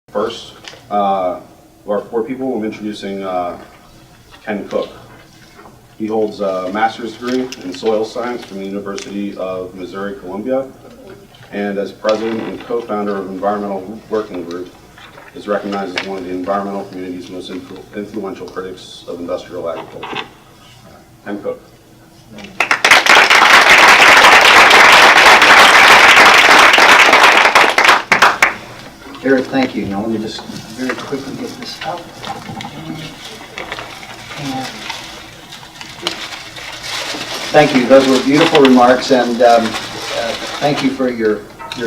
First, our four people, I'm introducing Ken Cook. He holds a master's degree in soil science from the University of Missouri, Columbia, and as president and co-founder of Environmental Working Group, is recognized as one of the environmental community's most influential critics of industrial agriculture. Ken Cook. Garrett, thank you. Now let me just very quickly get this up. Thank you. Those were beautiful remarks, and thank you for your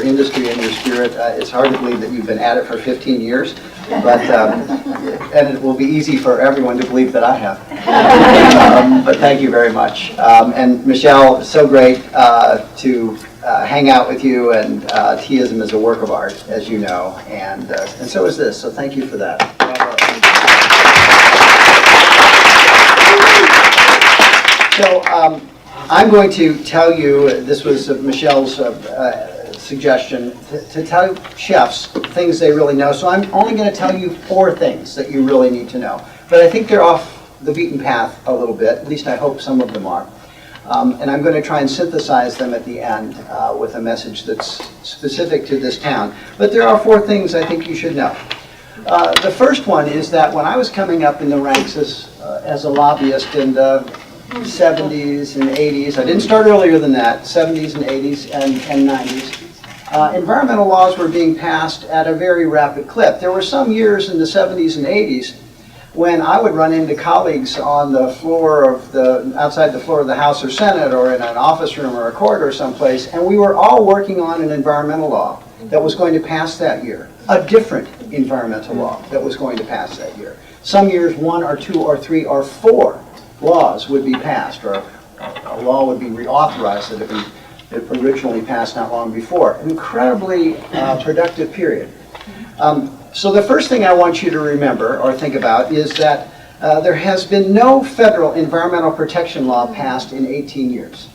industry and your spirit. It's hard to believe that you've been at it for 15 years, but and it will be easy for everyone to believe that I have. But thank you very much. And Michelle, so great to hang out with you, and Teaism is a work of art, as you know, and so is this, so thank you for that. So I'm going to tell you, this was Michelle's suggestion, to tell chefs things they really know, so I'm only going to tell you 4 things that you really need to know, but I think they're off the beaten path a little bit, at least I hope some of them are. And I'm going to try and synthesize them at the end with a message that's specific to this town. But there are 4 things I think you should know. The first one is that when I was coming up in the ranks as a lobbyist in the 70s and 80s, I didn't start earlier than that, 70s and 80s and 90s, environmental laws were being passed at a very rapid clip. There were some years in the 70s and 80s when I would run into colleagues on the floor of outside the floor of the House or Senate, or in an office room or a court or someplace, and we were all working on an environmental law that was going to pass that year, a different environmental law that was going to pass that year. Some years 1 or 2 or 3 or 4 laws would be passed, or a law would be reauthorized that had been originally passed not long before. An incredibly productive period. So the first thing I want you to remember or think about is that there has been no federal environmental protection law passed in 18 years.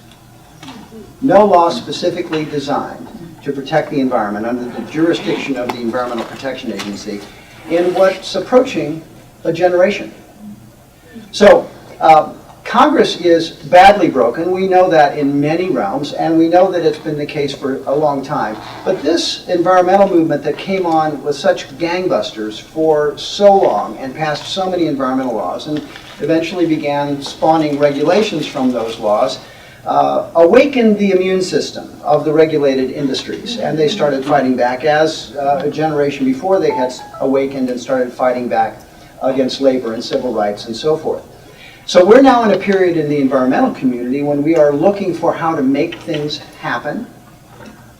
No law specifically designed to protect the environment under the jurisdiction of the Environmental Protection Agency in what's approaching a generation. So Congress is badly broken. We know that in many realms, and we know that it's been the case for a long time. But this environmental movement that came on with such gangbusters for so long and passed so many environmental laws and eventually began spawning regulations from those laws, awakened the immune system of the regulated industries. And they started fighting back, as a generation before they had awakened and started fighting back against labor and civil rights and so forth. So we're now in a period in the environmental community when we are looking for how to make things happen,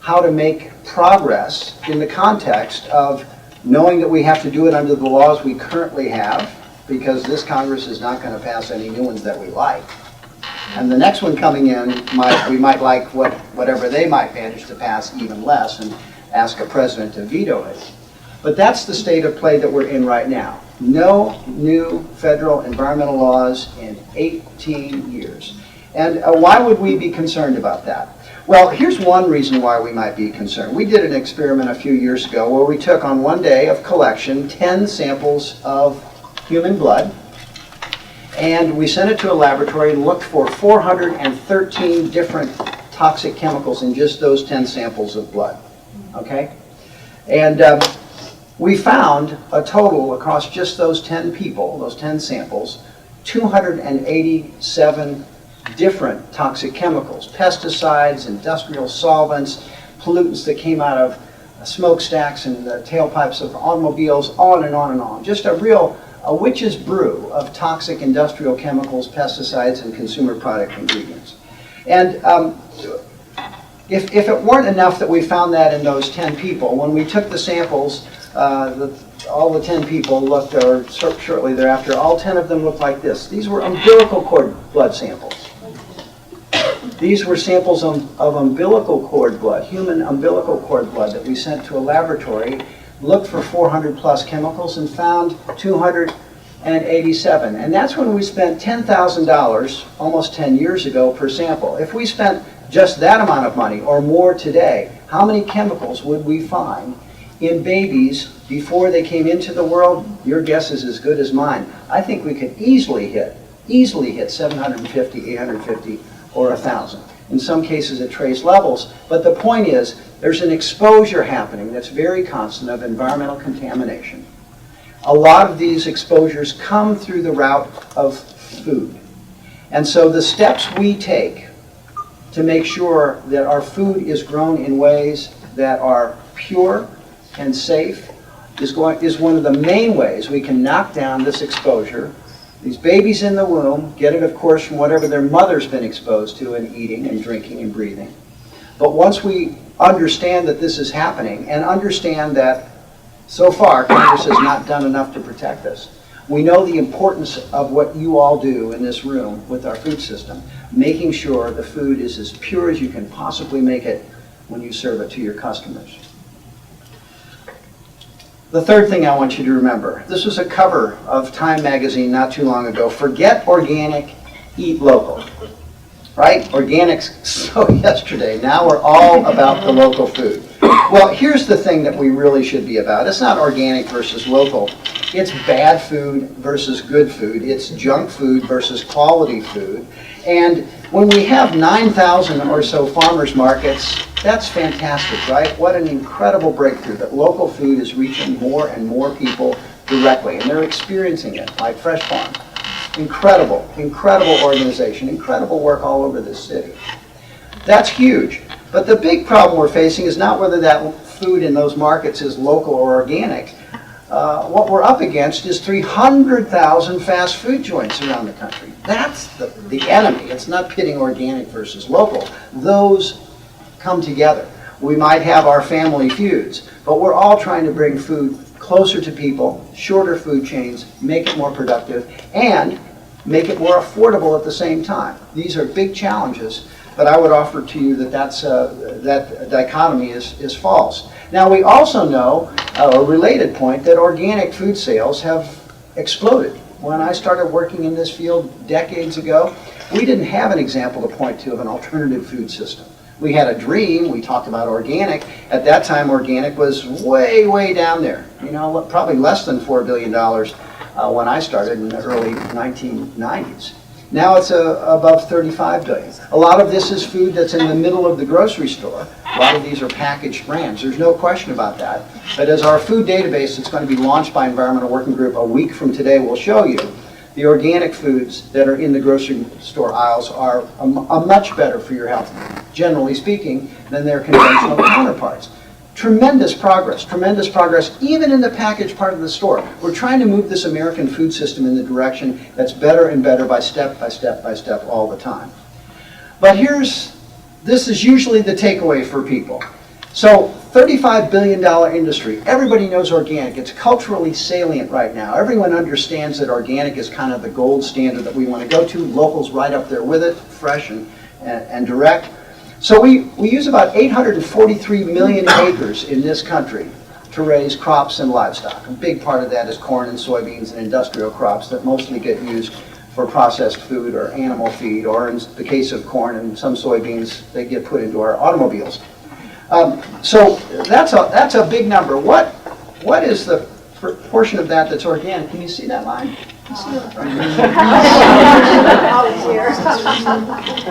how to make progress in the context of knowing that we have to do it under the laws we currently have, because this Congress is not going to pass any new ones that we like. And the next one coming in, we might like whatever they might manage to pass even less and ask a president to veto it. But that's the state of play that we're in right now. No new federal environmental laws in 18 years. And why would we be concerned about that? Well, here's one reason why we might be concerned. We did an experiment a few years ago where we took on one day of collection 10 samples of human blood, and we sent it to a laboratory and looked for 413 different toxic chemicals in just those 10 samples of blood. Okay? And we found a total across just those 10 people, those 10 samples, 287 different toxic chemicals, pesticides, industrial solvents, pollutants that came out of smokestacks and the tailpipes of automobiles, on and on and on. Just a witch's brew of toxic industrial chemicals, pesticides, and consumer product ingredients. And if it weren't enough that we found that in those 10 people, when we took the samples, all the 10 people looked, or shortly thereafter, all 10 of them looked like this. These were umbilical cord blood samples. These were samples of umbilical cord blood, human umbilical cord blood, that we sent to a laboratory, looked for 400 plus chemicals, and found 287. And that's when we spent $10,000 almost 10 years ago per sample. If we spent just that amount of money or more today, how many chemicals would we find in babies before they came into the world, your guess is as good as mine. I think we could easily hit 750, 850, or 1,000. In some cases at trace levels. But the point is, there's an exposure happening that's very constant of environmental contamination. A lot of these exposures come through the route of food. And so the steps we take to make sure that our food is grown in ways that are pure and safe is one of the main ways we can knock down this exposure. These babies in the womb get it, of course, from whatever their mother's been exposed to in eating and drinking and breathing. But once we understand that this is happening and understand that so far Congress has not done enough to protect us, we know the importance of what you all do in this room with our food system, making sure the food is as pure as you can possibly make it when you serve it to your customers. The third thing I want you to remember, this was a cover of Time magazine not too long ago. Forget organic, eat local. Right? Organics so yesterday. Now we're all about the local food. Well, here's the thing that we really should be about. It's not organic versus local. It's bad food versus good food. It's junk food versus quality food. And when we have 9,000 or so farmers markets, that's fantastic, right? What an incredible breakthrough that local food is reaching more and more people directly, and they're experiencing it, like Fresh Farm. Incredible, incredible organization, incredible work all over this city. That's huge. But the big problem we're facing is not whether that food in those markets is local or organic. What we're up against is 300,000 fast food joints around the country. That's the enemy. It's not pitting organic versus local. Those come together. We might have our family feuds, but we're all trying to bring food closer to people, shorter food chains, make it more productive, and make it more affordable at the same time. These are big challenges, but I would offer to you that that dichotomy is false. Now, we also know, a related point, that organic food sales have exploded. When I started working in this field decades ago, we didn't have an example to point to of an alternative food system. We had a dream, we talked about organic. At that time, organic was way, way down there. You know, probably less than $4 billion when I started in the early 1990s. Now it's above $35 billion. A lot of this is food that's in the middle of the grocery store. A lot of these are packaged brands. There's no question about that. But as our food database that's going to be launched by Environmental Working Group a week from today will show you, the organic foods that are in the grocery store aisles are much better for your health, generally speaking, than their conventional counterparts. Tremendous progress, even in the packaged part of the store. We're trying to move this American food system in the direction that's better and better by step by step by step all the time. But this is usually the takeaway for people. So, $35 billion industry, everybody knows organic. It's culturally salient right now. Everyone understands that organic is kind of the gold standard that we want to go to. Local's right up there with it, fresh and direct. So we use about 843 million acres in this country to raise crops and livestock. A big part of that is corn and soybeans and industrial crops that mostly get used for processed food or animal feed, or in the case of corn and some soybeans, they get put into our automobiles. So that's a big number. What is the portion of that that's organic? Can you see that line?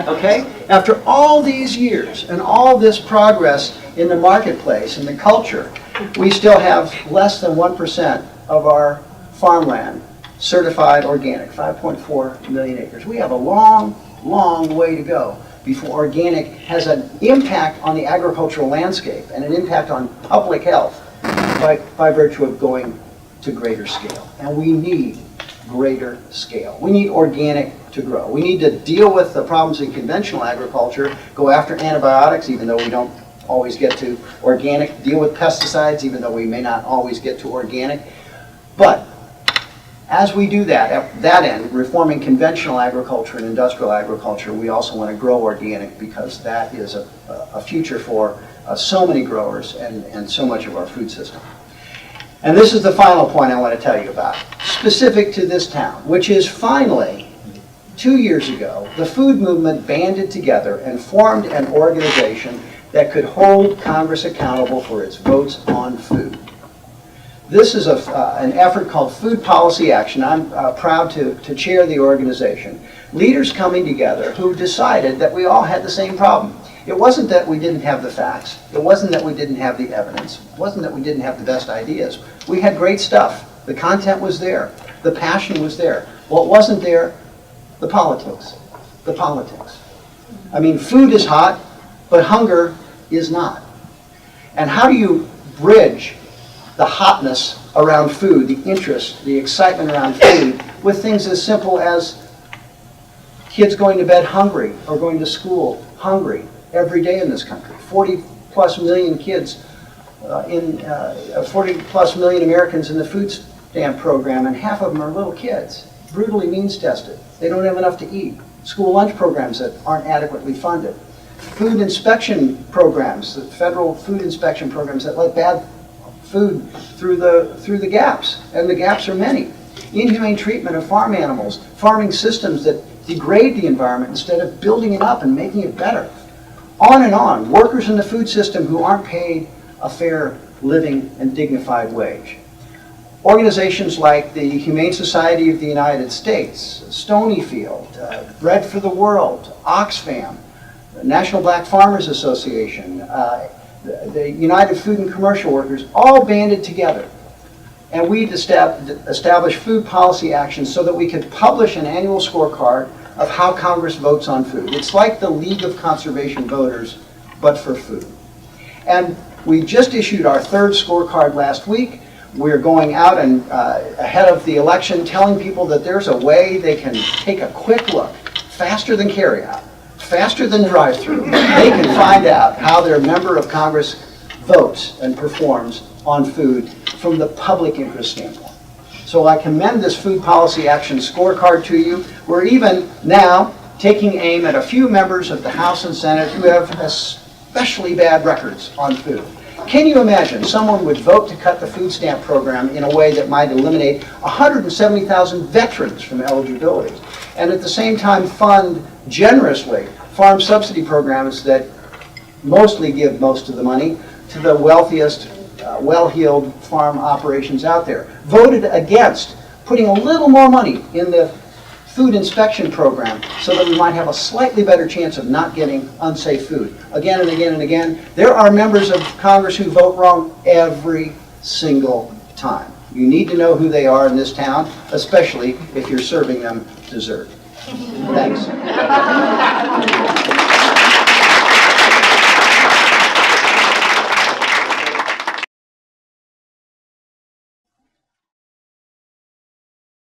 Okay? After all these years and all this progress in the marketplace and the culture, we still have less than 1% of our farmland certified organic, 5.4 million acres. We have a long, long way to go before organic has an impact on the agricultural landscape and an impact on public health by virtue of going to greater scale. And we need greater scale. We need organic to grow. We need to deal with the problems in conventional agriculture, go after antibiotics even though we don't always get to organic, deal with pesticides even though we may not always get to organic. But as we do that, at that end, reforming conventional agriculture and industrial agriculture, we also want to grow organic because that is a future for so many growers and so much of our food system. And this is the final point I want to tell you about, specific to this town, which is finally, 2 years ago, the food movement banded together and formed an organization that could hold Congress accountable for its votes on food. This is an effort called Food Policy Action. I'm proud to chair the organization. Leaders coming together who decided that we all had the same problem. It wasn't that we didn't have the facts. It wasn't that we didn't have the evidence. It wasn't that we didn't have the best ideas. We had great stuff. The content was there. The passion was there. What wasn't there? The politics. The politics. I mean, food is hot, but hunger is not. And how do you bridge the hotness around food, the interest, the excitement around food, with things as simple as kids going to bed hungry or going to school hungry every day in this country? 40+ million kids, 40+ million Americans in the food stamp program, and half of them are little kids, brutally means tested. They don't have enough to eat. School lunch programs that aren't adequately funded. Food inspection programs, the federal food inspection programs that let bad food through the gaps, and the gaps are many. Inhumane treatment of farm animals, farming systems that degrade the environment instead of building it up and making it better. On and on. Workers in the food system who aren't paid a fair living and dignified wage. Organizations like the Humane Society of the United States, Stonyfield, Bread for the World, Oxfam, the National Black Farmers Association, the United Food and Commercial Workers, all banded together. And we established food policy actions so that we could publish an annual scorecard of how Congress votes on food. It's like the League of Conservation Voters, but for food. And we just issued our third scorecard last week. We're going out and ahead of the election telling people that there's a way they can take a quick look, faster than carryout, faster than drive-through. They can find out how their member of Congress votes and performs on food from the public interest standpoint. So I commend this Food Policy Action Scorecard to you. We're even now taking aim at a few members of the House and Senate who have especially bad records on food. Can you imagine someone would vote to cut the food stamp program in a way that might eliminate 170,000 veterans from eligibility, and at the same time fund generously farm subsidy programs that mostly give most of the money to the wealthiest, well-heeled farm operations out there? Voted against putting a little more money in the food inspection program so that we might have a slightly better chance of not getting unsafe food. Again and again and again, there are members of Congress who vote wrong every single time. You need to know who they are in this town, especially if you're serving them dessert. Thanks.